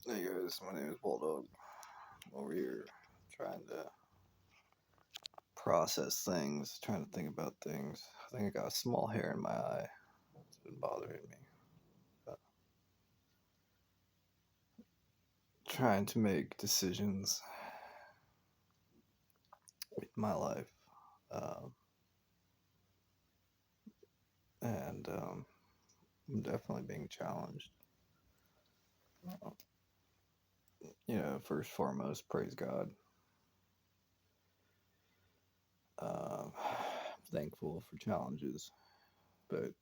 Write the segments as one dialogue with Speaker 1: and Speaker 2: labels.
Speaker 1: Hey guys, my name is Bulldog. Over here trying to process things, trying to think about things. I think I got a small hair in my eye. It's been bothering me. But trying to make decisions in my life. Um, and I'm definitely being challenged. First foremost, praise God. I'm thankful for challenges. But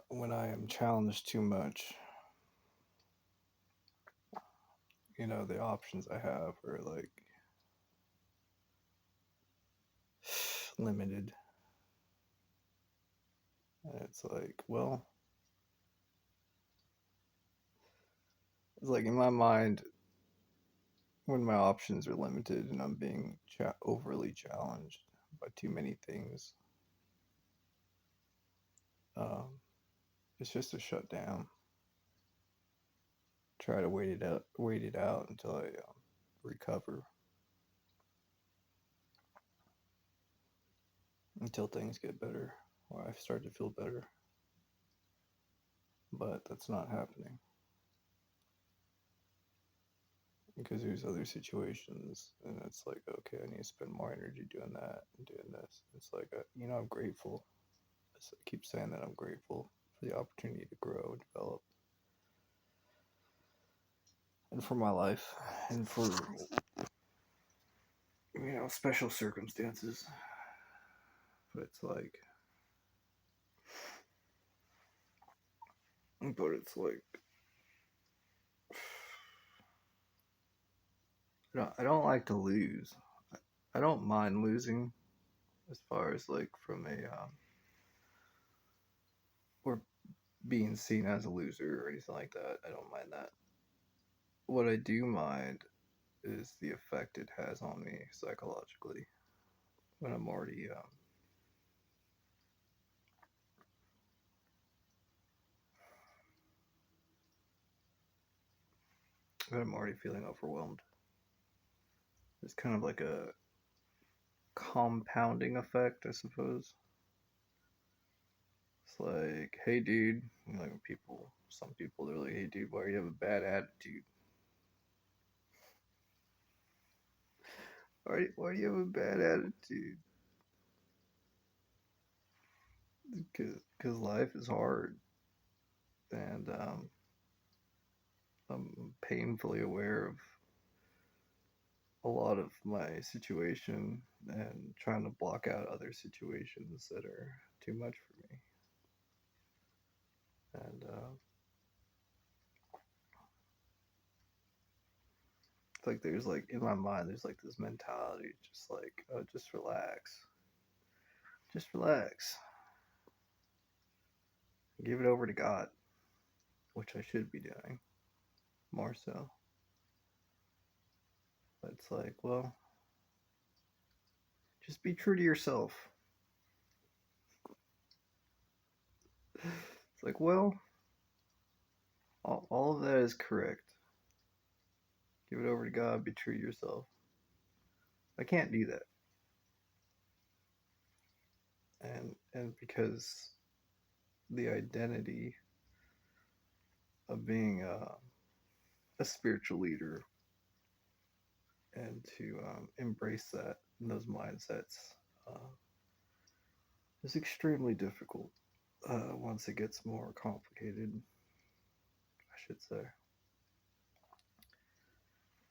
Speaker 1: when I am challenged too much, the options I have are like limited. And it's like, well, it's like in my mind, when my options are limited and I'm being overly challenged by too many things, um, it's just a shutdown. Try to wait it out until I recover, until things get better, or I start to feel better. But that's not happening because there's other situations, and it's like, okay, I need to spend more energy doing that and doing this. It's like, I'm grateful. I keep saying that I'm grateful for the opportunity to grow, develop, and for my life, and for special circumstances. But it's like, I don't like to lose. I don't mind losing, as far as like from a or being seen as a loser or anything like that. I don't mind that. What I do mind is the effect it has on me psychologically when I'm already feeling overwhelmed. It's kind of like a compounding effect, I suppose. It's like, hey, dude, like some people, they're like, hey, dude, why do you have a bad attitude? Why do you have a bad attitude? Because life is hard, and I'm painfully aware of a lot of my situation and trying to block out other situations that are too much for me. And it's like there's like in my mind, there's like this mentality, just like, oh, just relax, give it over to God, which I should be doing more so. But it's like, well, just be true to yourself. It's like, well, all of that is correct. Give it over to God, be true to yourself. I can't do that. And because the identity of being a spiritual leader and to embrace that and those mindsets uh, is extremely difficult once it gets more complicated, I should say.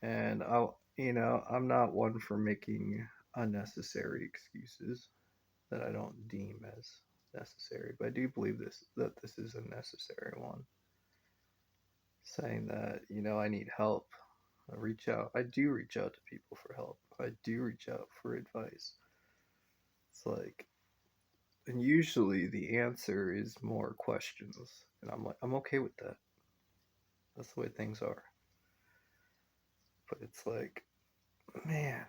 Speaker 1: And I'm not one for making unnecessary excuses that I don't deem as necessary, but I do believe this is a necessary one. Saying that I need help, I do reach out to people for help. I do reach out for advice. It's like, and usually the answer is more questions, and I'm like, I'm okay with that. That's the way things are. But it's like, man,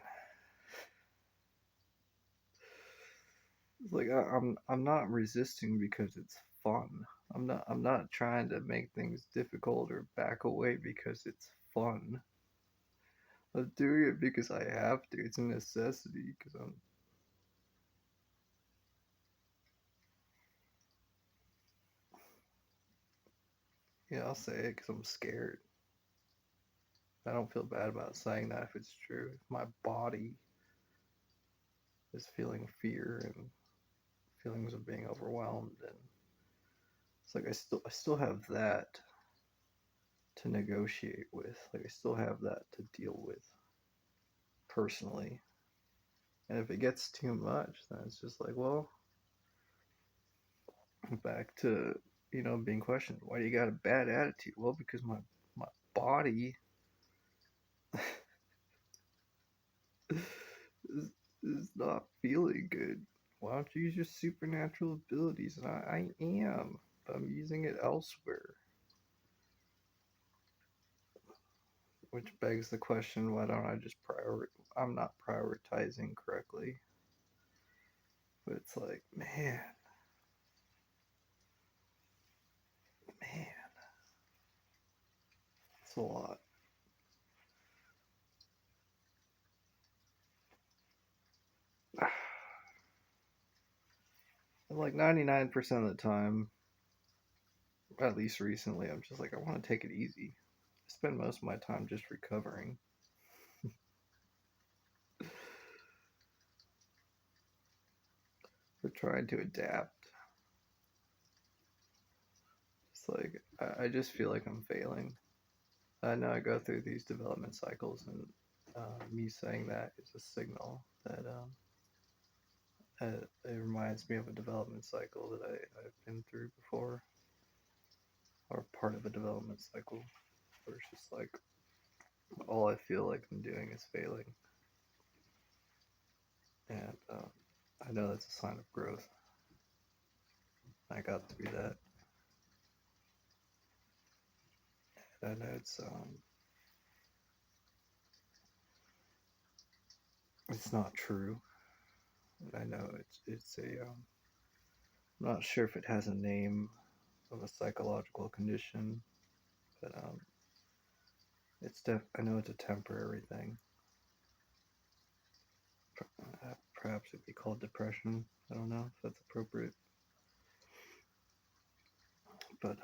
Speaker 1: it's like I'm not resisting because it's fun. I'm not trying to make things difficult or back away because it's fun. I'm doing it because I have to. It's a necessity because I'm yeah, I'll say it because I'm scared. I don't feel bad about saying that if it's true. If my body is feeling fear and feelings of being overwhelmed, and it's like I still have that to negotiate with. Like I still have that to deal with personally. And if it gets too much, then it's just like, well, back to being questioned. Why do you got a bad attitude? Well, because my body is, is not feeling good. Why don't you use your supernatural abilities? And I am, but I'm using it elsewhere. Which begs the question: why don't I just I'm not prioritizing correctly. But it's like, man, it's a lot. Like 99% of the time, at least recently, I'm just like, I want to take it easy. I spend most of my time just recovering. We're trying to adapt. It's like, I just feel like I'm failing. I know I go through these development cycles, and me saying that is a signal that it reminds me of a development cycle that I've been through before, or part of a development cycle, where it's just like all I feel like I'm doing is failing. And I know that's a sign of growth. I got through that. I know it's not true. I know it's a I'm not sure if it has a name of a psychological condition, but I know it's a temporary thing. Perhaps it'd be called depression. I don't know if that's appropriate, but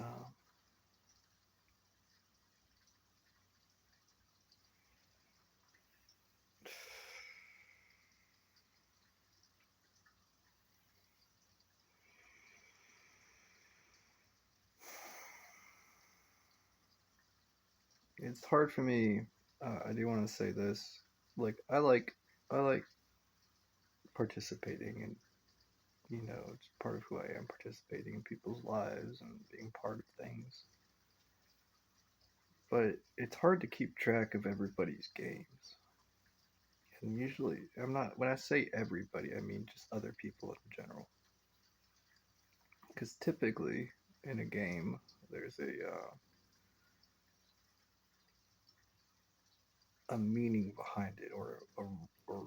Speaker 1: it's hard for me. I do want to say this. Like I like participating, and it's part of who I am, participating in people's lives and being part of things. But it's hard to keep track of everybody's games. And usually, I'm not, when I say everybody, I mean just other people in general. Because typically, in a game, there's a meaning behind it, or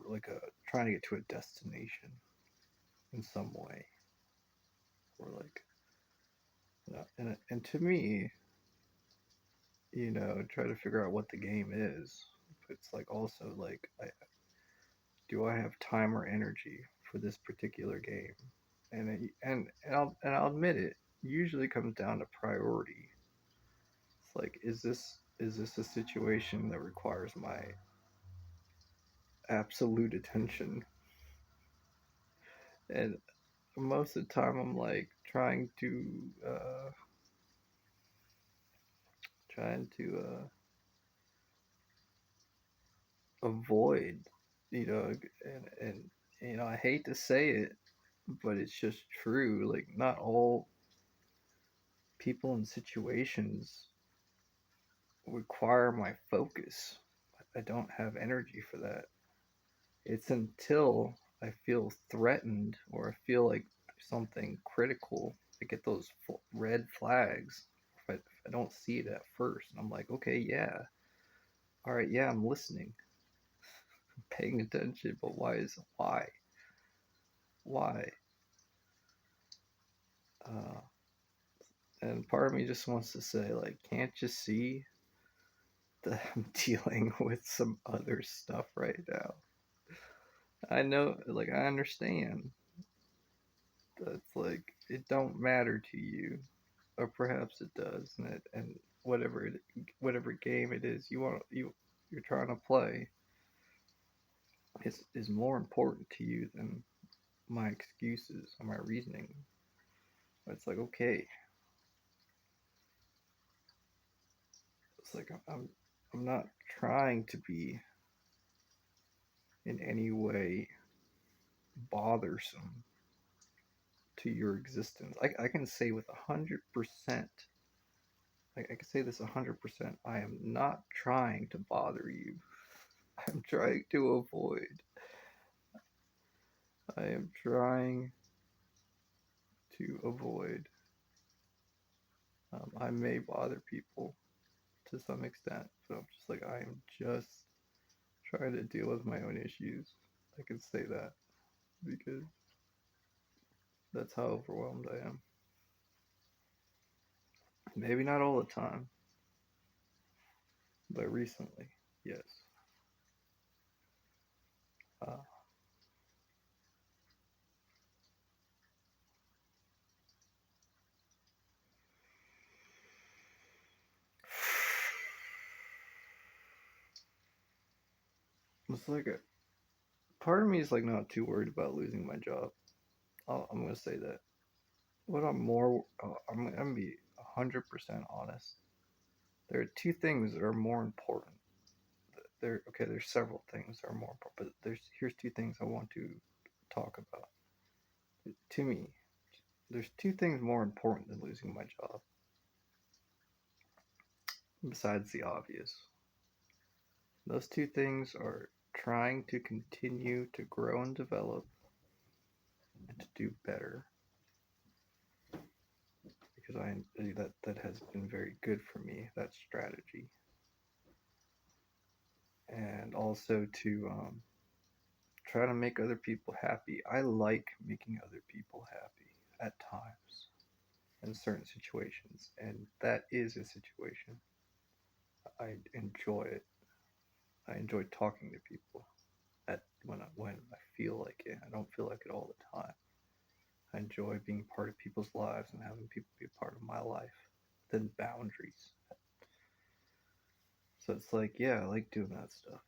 Speaker 1: like a trying to get to a destination in some way. Or like, and to me, try to figure out what the game is. It's like also like, do I have time or energy for this particular game? And I'll admit it. Usually comes down to priority. It's like, is this a situation that requires my absolute attention? And most of the time, I'm like trying to avoid, and I hate to say it, but it's just true. Like, not all people and situations require my focus. I don't have energy for that. It's until I feel threatened or I feel like something critical, I get those red flags. If I don't see it at first, and I'm like, okay, yeah, all right, yeah, I'm listening, I'm paying attention, but why? Uh, And part of me just wants to say, like, can't you see that I'm dealing with some other stuff right now? I know, like, I understand that's like it don't matter to you, or perhaps it does, and whatever game it is you're trying to play is more important to you than my excuses or my reasoning. It's like, okay, it's like I'm not trying to be in any way bothersome to your existence. I can say with 100%, I can say this 100%. I am not trying to bother you. I'm trying to avoid. I am trying to avoid. I may bother people to some extent, but I'm just like, I am just trying to deal with my own issues. I can say that because that's how overwhelmed I am. Maybe not all the time, but recently, yes. Uh, it's like a part of me is like not too worried about losing my job. I'm gonna say that. What I'm more, I'm gonna be 100% honest. There are two things that are more important. Okay. There's several things that are more important, but here's two things I want to talk about. To me, there's two things more important than losing my job, besides the obvious. Those two things are trying to continue to grow and develop and to do better, because that has been very good for me, that strategy, and also to try to make other people happy. I like making other people happy at times in certain situations, and that is a situation. I enjoy it. I enjoy talking to people at when I feel like it. I don't feel like it all the time. I enjoy being part of people's lives and having people be a part of my life. Then boundaries. So it's like, yeah, I like doing that stuff.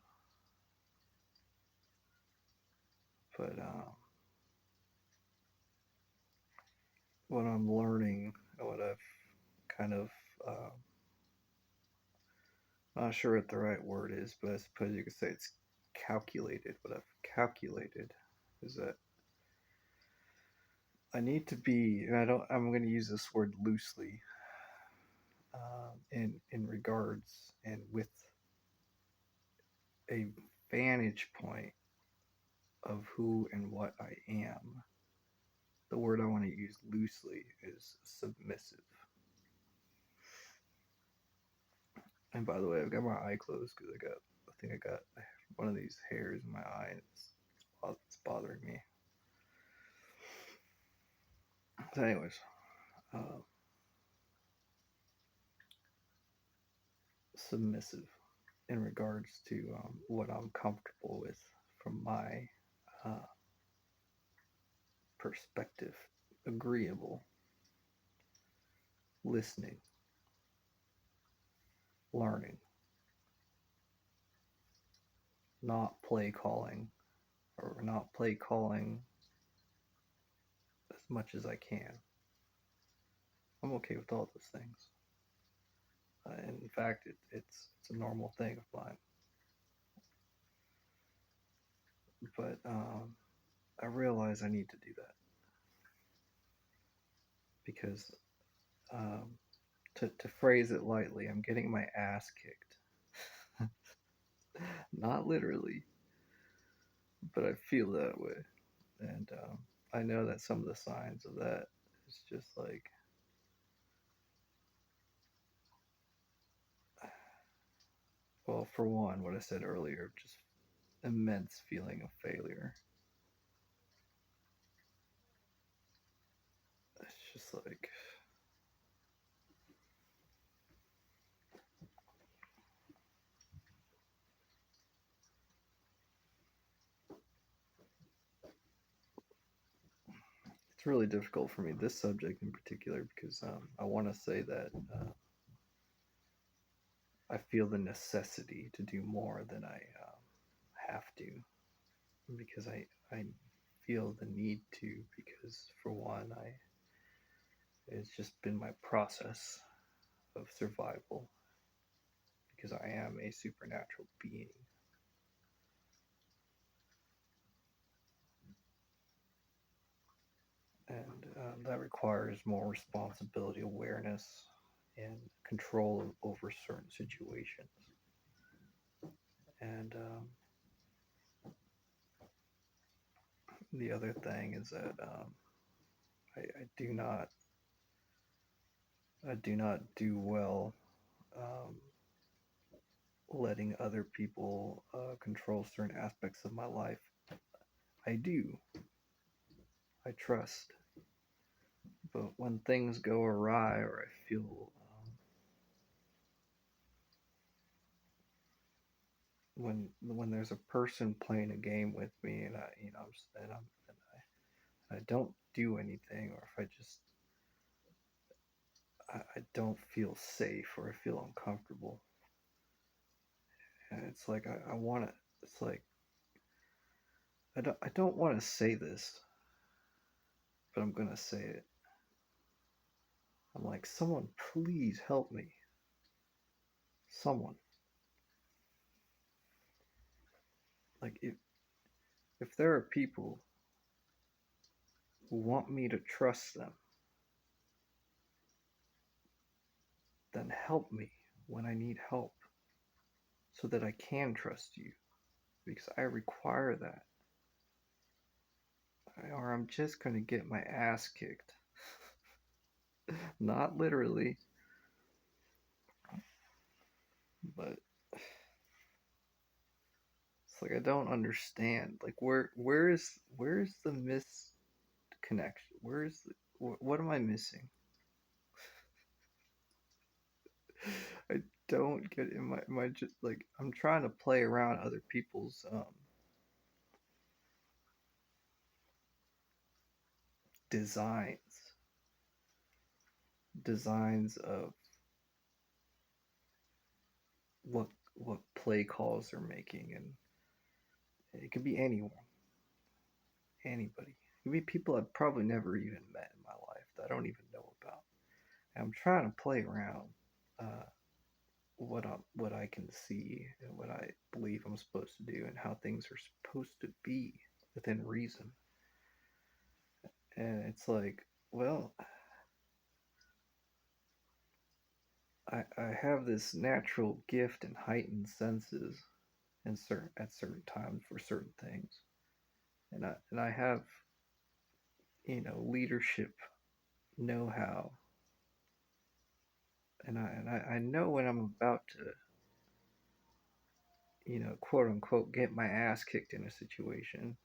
Speaker 1: But what I'm learning, what I've kind of, not sure what the right word is, but I suppose you could say it's calculated. What I've calculated is that I need to be, and I'm going to use this word loosely, in regards and with a vantage point of who and what I am. The word I want to use loosely is submissive. And by the way, I've got my eye closed because I think I got one of these hairs in my eye, and it's bothering me. So, anyways, uh, submissive in regards to what I'm comfortable with from my uh, perspective. Agreeable, listening, learning, not play calling, or not play calling as much as I can. I'm okay with all those things. In fact, it's a normal thing of mine. But I realize I need to do that because, um, to phrase it lightly, I'm getting my ass kicked. Not literally, but I feel that way. And I know that some of the signs of that is just like, well, for one, what I said earlier, just immense feeling of failure. It's just like, it's really difficult for me, this subject in particular, because I want to say that I feel the necessity to do more than I have to, because I feel the need to, because for one, it's just been my process of survival, because I am a supernatural being. And that requires more responsibility, awareness, and control over certain situations. And the other thing is that I do not do well um, letting other people control certain aspects of my life. I do. I trust. But when things go awry, or I feel when there's a person playing a game with me, and I don't do anything, or if I don't feel safe, or I feel uncomfortable, and it's like I want to. It's like I don't want to say this, but I'm gonna say it. I'm like, someone please help me. Someone. Like, if there are people who want me to trust them, then help me when I need help, so that I can trust you, because I require that, or I'm just gonna get my ass kicked. Not literally, but it's like I don't understand. Like, where is the misconnection? What am I missing? I don't get it. My just like, I'm trying to play around other people's designs, designs of what play calls they're making, and it could be anyone, anybody. It could be people I've probably never even met in my life that I don't even know about. And I'm trying to play around uh, what I can see, and what I believe I'm supposed to do, and how things are supposed to be within reason. And it's like, well, I have this natural gift and heightened senses in at certain times for certain things, and I have, leadership know-how, and I know when I'm about to, quote unquote, get my ass kicked in a situation,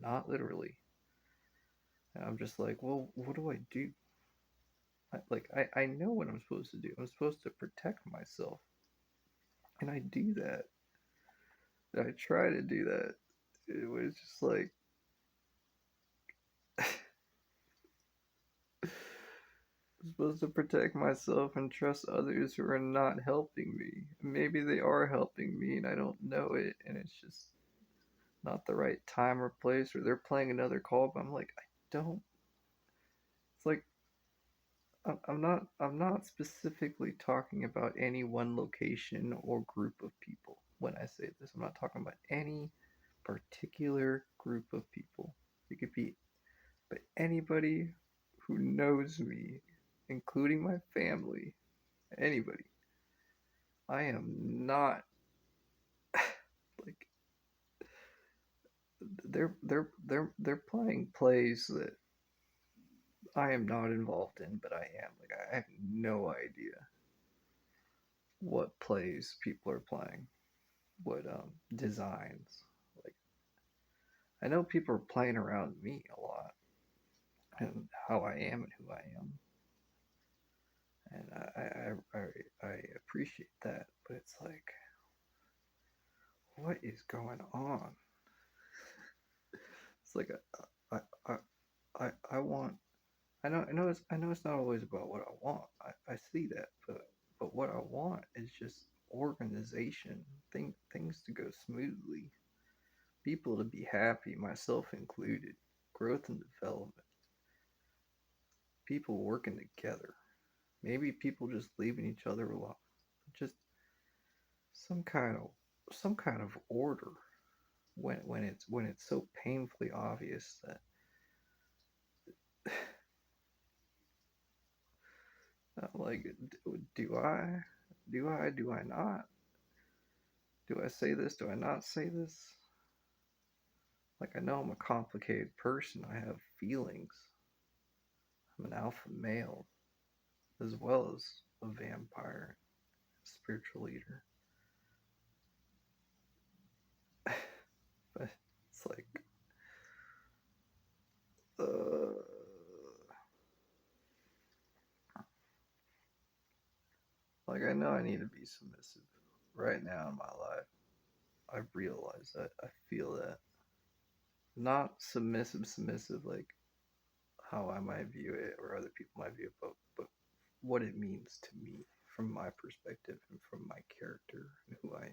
Speaker 1: not literally. And I'm just like, well, what do I do? I know what I'm supposed to do. I'm supposed to protect myself, and I do that. And I try to do that. It was just like, I'm supposed to protect myself and trust others who are not helping me. Maybe they are helping me and I don't know it, and it's just not the right time or place, or they're playing another call, but I'm like, I don't. It's like, I'm not specifically talking about any one location or group of people when I say this. I'm not talking about any particular group of people. It could be, but anybody who knows me, including my family, anybody. I am not like, they're playing plays that I am not involved in, but I am. Like, I have no idea what plays people are playing, what designs. Like, I know people are playing around me a lot, and how I am and who I am, and I appreciate that. But it's like, what is going on? It's like, I, I I want. I know it's not always about what I want. I see that, but what I want is just organization, things to go smoothly, people to be happy, myself included, growth and development, people working together. Maybe people just leaving each other alone. Just some kind of some kind of order when it's so painfully obvious that like do I not, do I say this, do I not say this? Like, I know I'm a complicated person, I have feelings, I'm an alpha male as well as a vampire, spiritual leader. But it's uh, like I know I need to be submissive right now in my life. I realize that. I feel that. Not submissive like how I might view it or other people might view it, but what it means to me from my perspective and from my character and who I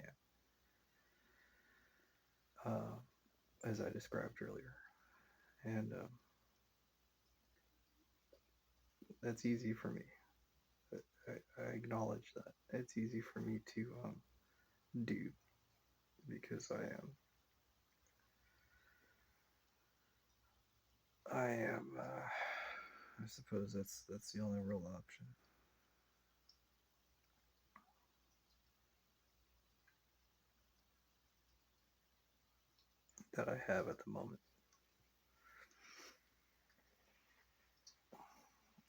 Speaker 1: am, as I described earlier. And that's easy for me. I acknowledge that it's easy for me to do because I am. I suppose that's the only real option that I have at the moment.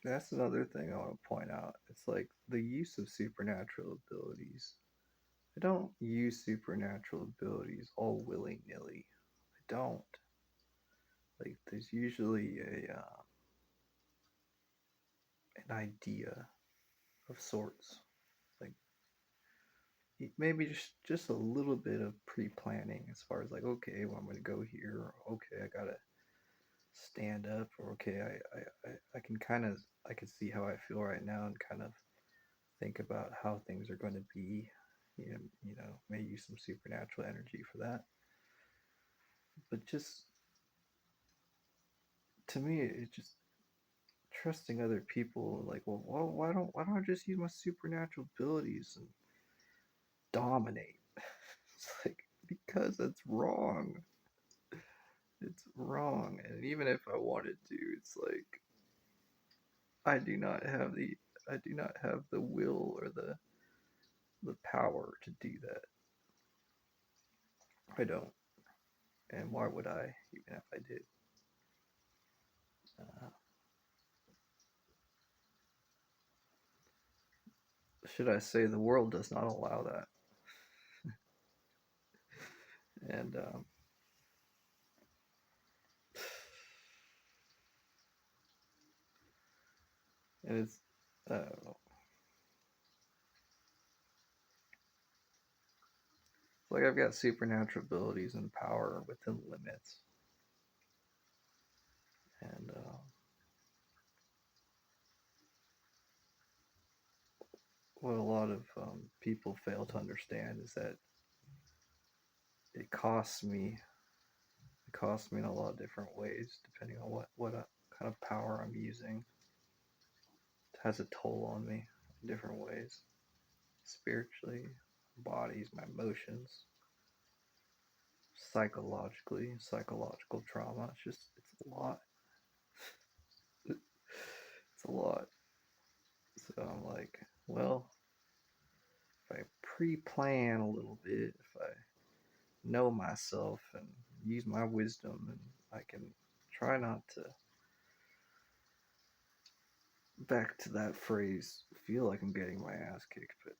Speaker 1: That's another thing I want to point out. It's like the use of supernatural abilities. I don't use supernatural abilities all willy nilly. I don't. Like, there's usually an idea of sorts. Like, maybe just a little bit of pre-planning as far as like, okay, well, I'm gonna go here, or okay, I gotta stand up, or okay, I can kind of, I can see how I feel right now and kind of think about how things are going to be. May use some supernatural energy for that. But just to me, it's just trusting other people. Like, well, why don't I just use my supernatural abilities and dominate? It's like, because it's wrong. It's wrong. And even if I wanted to, it's like I do not have the I do not have the will or the power to do that. I don't. And why would I, even if I did? Uh, should I say the world does not allow that? And it's like I've got supernatural abilities and power within limits, and what a lot of people fail to understand is that it costs me. It costs me in a lot of different ways, depending on what kind of power I'm using. It has a toll on me in different ways, spiritually, bodies, my emotions, psychologically, psychological trauma. It's a lot. It's a lot. So I'm like, well, if I pre-plan a little bit, if I know myself and use my wisdom, and I can try not to, back to that phrase, feel like I'm getting my ass kicked, but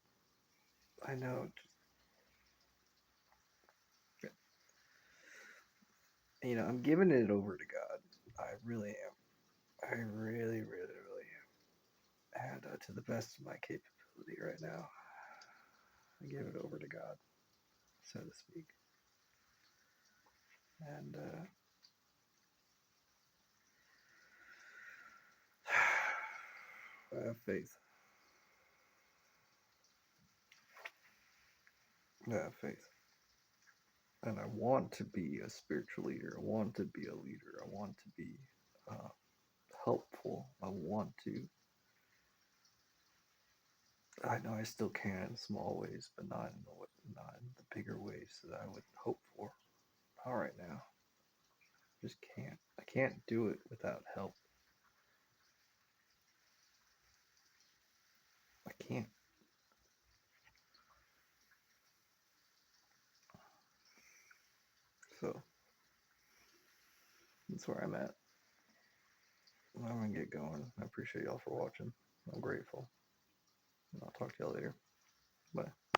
Speaker 1: I know, I'm giving it over to God. I really am. I really, really, really am. And to the best of my capability right now, I give it over to God, so to speak. And I have faith. I have faith. And I want to be a spiritual leader. I want to be a leader. I want to be uh, helpful. I want to. I know I still can in small ways, but not in the bigger ways that I would hope for. Not right now. Just can't. I can't do it without help. I can't. So that's where I'm at. I'm gonna get going. I appreciate y'all for watching. I'm grateful. And I'll talk to y'all later. Bye.